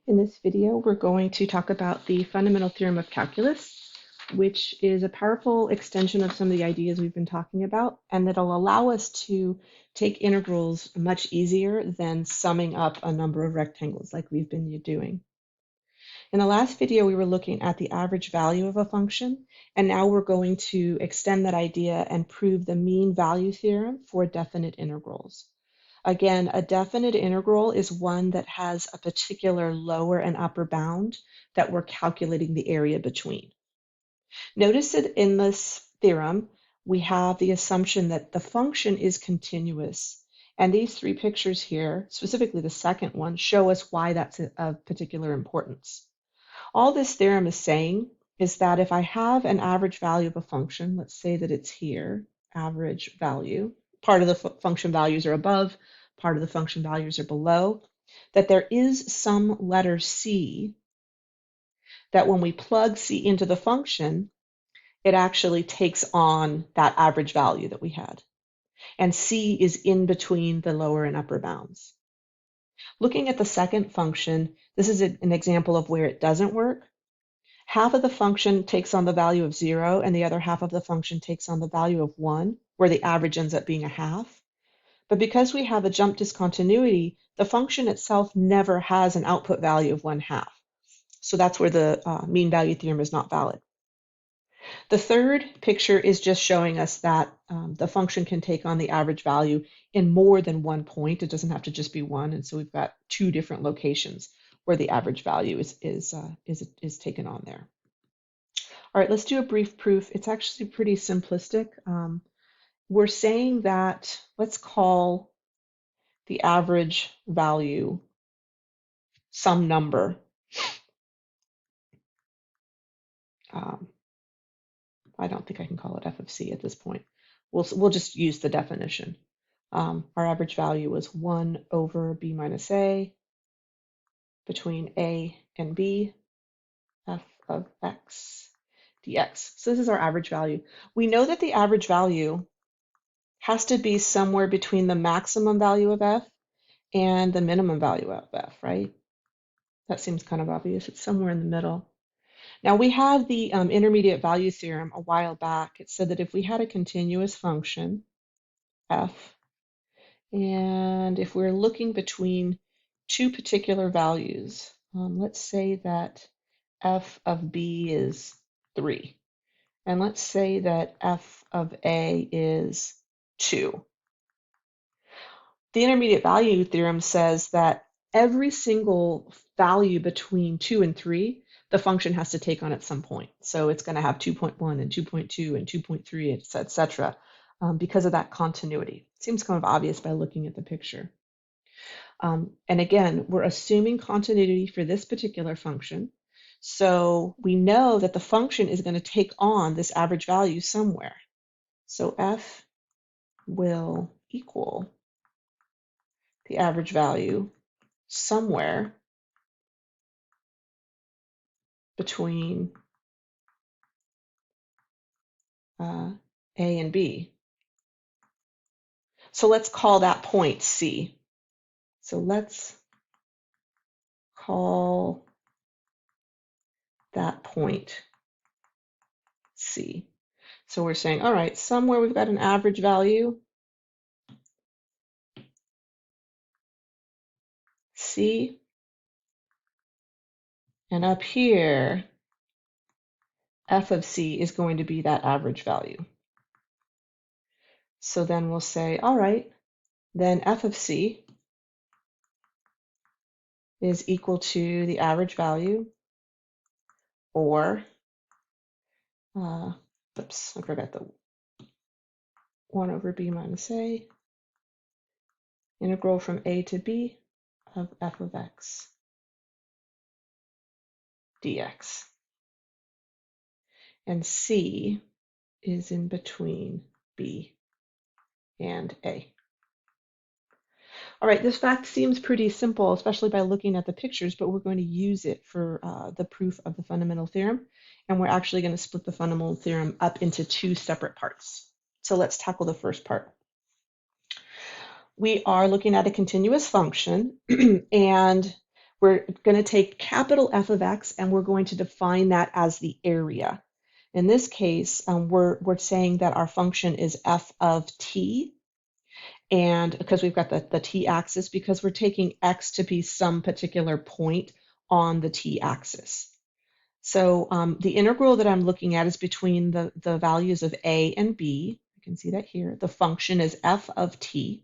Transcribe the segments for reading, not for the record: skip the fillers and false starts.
In this video, we're going to talk about the fundamental theorem of calculus, which is a powerful extension of some of the ideas we've been talking about, and that'll allow us to take integrals much easier than summing up a number of rectangles like we've been doing. In the last video, we were looking at the average value of a function, and now we're going to extend that idea and prove the mean value theorem for definite integrals. Again, a definite integral is one that has a particular lower and upper bound that we're calculating the area between. Notice that in this theorem, we have the assumption that the function is continuous. And these three pictures here, specifically the second one, show us why that's of particular importance. All this theorem is saying is that if I have an average value of a function, let's say that it's here, average value, part of the function values are above, part of the function values are below, that there is some letter C that when we plug C into the function, it actually takes on that average value that we had. And C is in between the lower and upper bounds. Looking at the second function, this is an example of where it doesn't work. Half of the function takes on the value of 0, and the other half of the function takes on the value of 1, where the average ends up being a half. But because we have a jump discontinuity, the function itself never has an output value of 1/2. So that's where the mean value theorem is not valid. The third picture is just showing us that the function can take on the average value in more than one point. It doesn't have to just be one, and so we've got two different locations where the average value is taken on there. All right, let's do a brief proof. It's actually pretty simplistic. We're saying that, let's call the average value some number. I don't think I can call it f of c at this point. We'll just use the definition. Our average value was 1 over b minus a between a and b, f of x dx. So this is our average value. We know that the average value has to be somewhere between the maximum value of f and the minimum value of f, right? That seems kind of obvious. It's somewhere in the middle. Now, we had the intermediate value theorem a while back. It said that if we had a continuous function, f, and if we're looking between two particular values, let's say that f of b is 3, and let's say that f of a is 2. The intermediate value theorem says that every single value between 2 and 3, the function has to take on at some point. So it's going to have 2.1 and 2.2 and 2.3, etc., because of that continuity. It seems kind of obvious by looking at the picture. And again, we're assuming continuity for this particular function. So we know that the function is going to take on this average value somewhere. So f will equal the average value somewhere between A and B. So let's call that point C. So let's call that point C. So we're saying, all right, somewhere we've got an average value, C, and up here, f of c is going to be that average value. So then we'll say, all right, then f of c is equal to the average value, or, oops, I forgot the 1 over b minus a, integral from a to b of f of x dx. And c is in between b and a. All right, this fact seems pretty simple, especially by looking at the pictures, but we're going to use it for the proof of the fundamental theorem. And we're actually going to split the fundamental theorem up into two separate parts. So let's tackle the first part. We are looking at a continuous function, and we're going to take capital F of x and we're going to define that as the area. In this case, we're saying that our function is f of t, and because we've got the t-axis, because we're taking x to be some particular point on the t-axis. So the integral that I'm looking at is between the values of a and b. You can see that here. The function is f of t,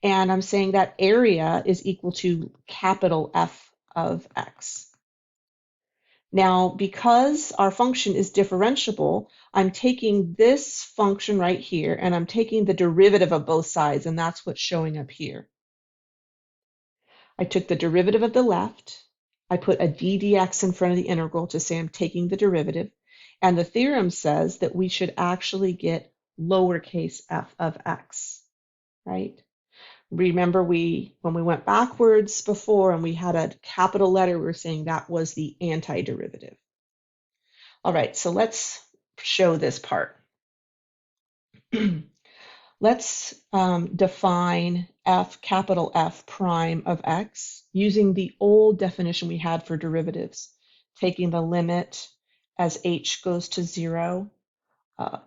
and I'm saying that area is equal to capital F of x. Now, because our function is differentiable, I'm taking this function right here and I'm taking the derivative of both sides, and that's what's showing up here. I took the derivative of the left, I put a ddx in front of the integral to say I'm taking the derivative, and the theorem says that we should actually get lowercase f of x, right? Remember when we went backwards before and we had a capital letter, we were saying that was the antiderivative. All right, so let's show this part. Let's define capital F prime of x using the old definition we had for derivatives, taking the limit as h goes to 0,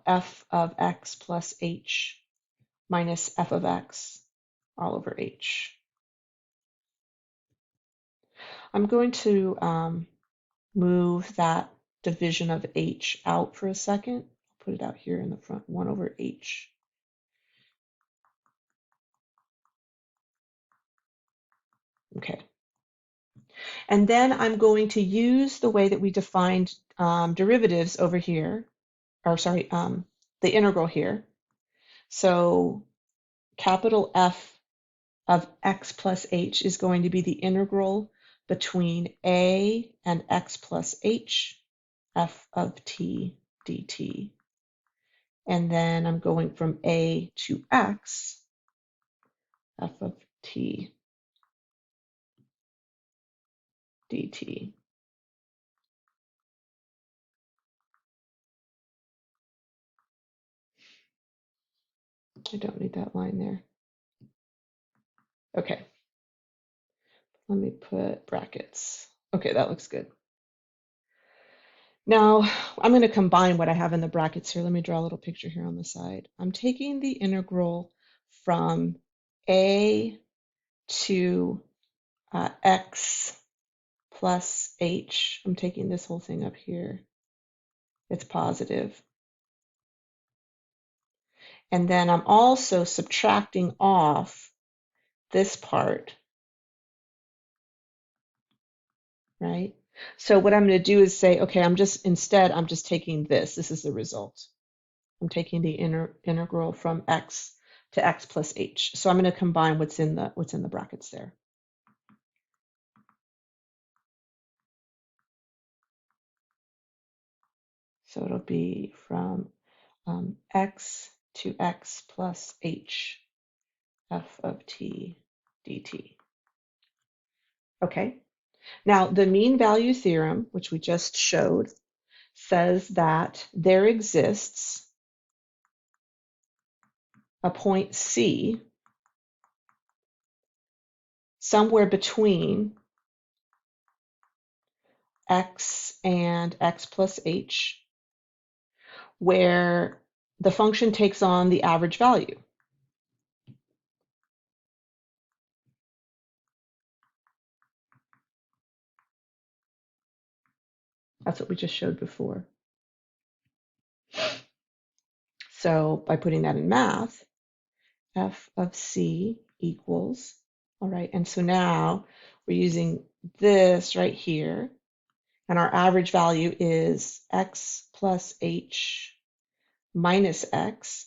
f of x plus h minus f of x all over h. I'm going to move that division of h out for a second. I'll put it out here in the front, 1 over h. Okay. And then I'm going to use the way that we defined derivatives over here, or sorry, the integral here. So capital F of x plus h is going to be the integral between a and x plus h, f of t dt. And then I'm going from a to x, f of t dt. I don't need that line there. Okay, let me put brackets. Okay, that looks good. Now, I'm going to combine what I have in the brackets here. Let me draw a little picture here on the side. I'm taking the integral from a to x plus h. I'm taking this whole thing up here. It's positive. And then I'm also subtracting off this part, right? So what I'm going to do is say, okay, I'm just taking this. This is the result. I'm taking the integral from x to x plus h. So I'm going to combine what's in the brackets there. So it'll be from x to x plus h, f of t dt. Okay. Now the mean value theorem, which we just showed, says that there exists a point C somewhere between x and x plus h, where the function takes on the average value. That's what we just showed before. So by putting that in math, f of c equals, all right, and so now we're using this right here, and our average value is x plus h minus x,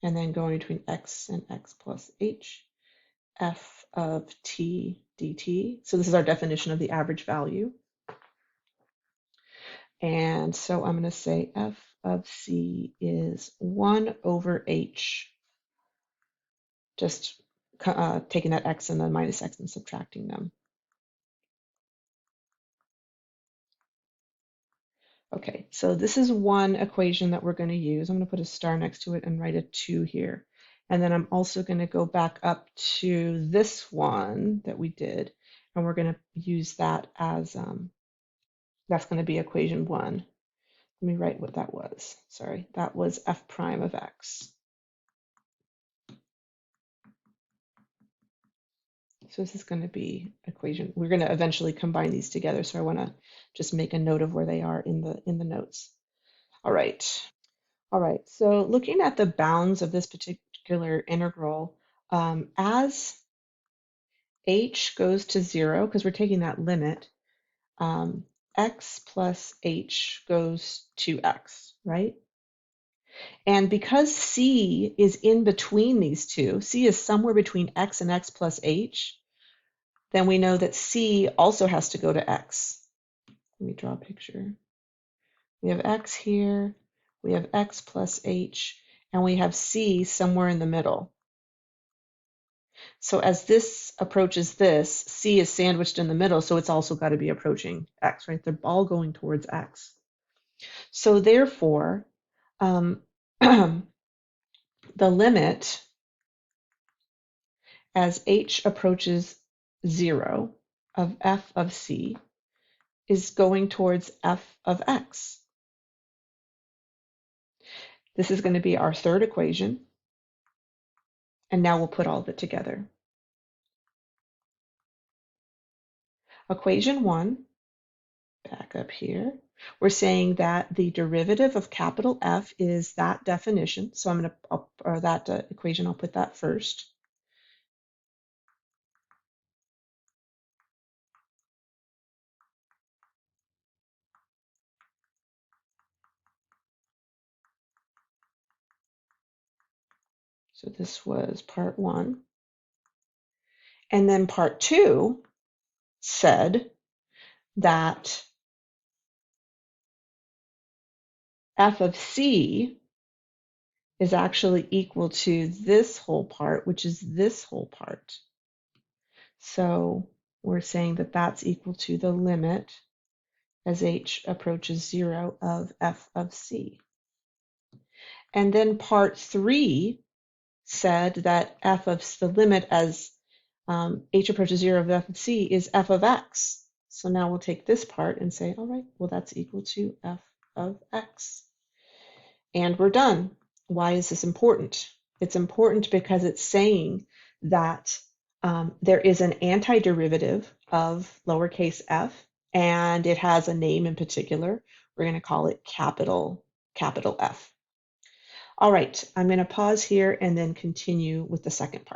and then going between x and x plus h, f of t dt. So this is our definition of the average value. And so I'm going to say f of c is 1 over h, just taking that x and the minus x and subtracting them. Okay, so this is one equation that we're going to use. I'm going to put a star next to it and write a 2 here. And then I'm also going to go back up to this one that we did, and we're going to use that as, that's going to be equation 1. Let me write what that was. Sorry, that was f prime of x. So this is going to be equation. We're going to eventually combine these together, so I want to just make a note of where they are in the notes. All right. All right. So looking at the bounds of this particular integral, as h goes to 0, because we're taking that limit, x plus h goes to x, right? And because c is in between these two, c is somewhere between x and x plus h, then we know that c also has to go to x. Let me draw a picture. We have x here, we have x plus h, and we have c somewhere in the middle. So as this approaches this, c is sandwiched in the middle, so it's also got to be approaching x, right? They're all going towards x. So therefore, the limit as h approaches 0 of f of c is going towards f of x. This is going to be our third equation. And now we'll put all of it together. Equation 1, back up here, we're saying that the derivative of capital F is that definition. So I'm going to, or that equation, I'll put that first. So this was part 1. And then part 2 said that f of c is actually equal to this whole part, which is this whole part. So we're saying that that's equal to the limit as h approaches 0 of f of c. And then part 3 said that f of the limit as h approaches 0 of f of c is f of x. So now we'll take this part and say, all right, well, that's equal to f of x. And we're done. Why is this important? It's important because it's saying that there is an antiderivative of lowercase f, and it has a name in particular. We're going to call it capital F. All right, I'm going to pause here and then continue with the second part.